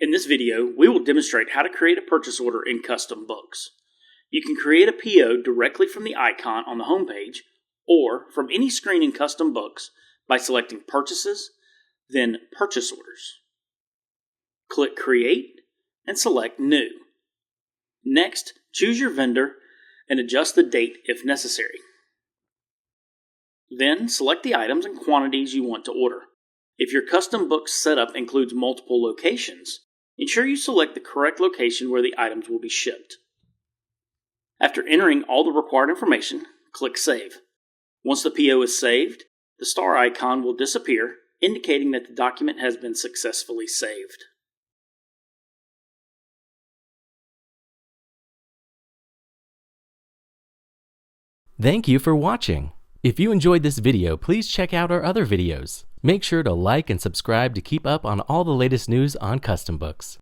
In this video, we will demonstrate how to create a purchase order in CustomBooks. You can create a PO directly from the icon on the home page or from any screen in CustomBooks by selecting Purchases, then Purchase Orders. Click Create and select New. Next, choose your vendor and adjust the date if necessary. Then select the items and quantities you want to order. If your CustomBooks setup includes multiple locations, ensure you select the correct location where the items will be shipped. After entering all the required information, click Save. Once the PO is saved, the star icon will disappear, indicating that the document has been successfully saved. Thank you for watching. If you enjoyed this video, please check out our other videos. Make sure to like and subscribe to keep up on all the latest news on CustomBooks.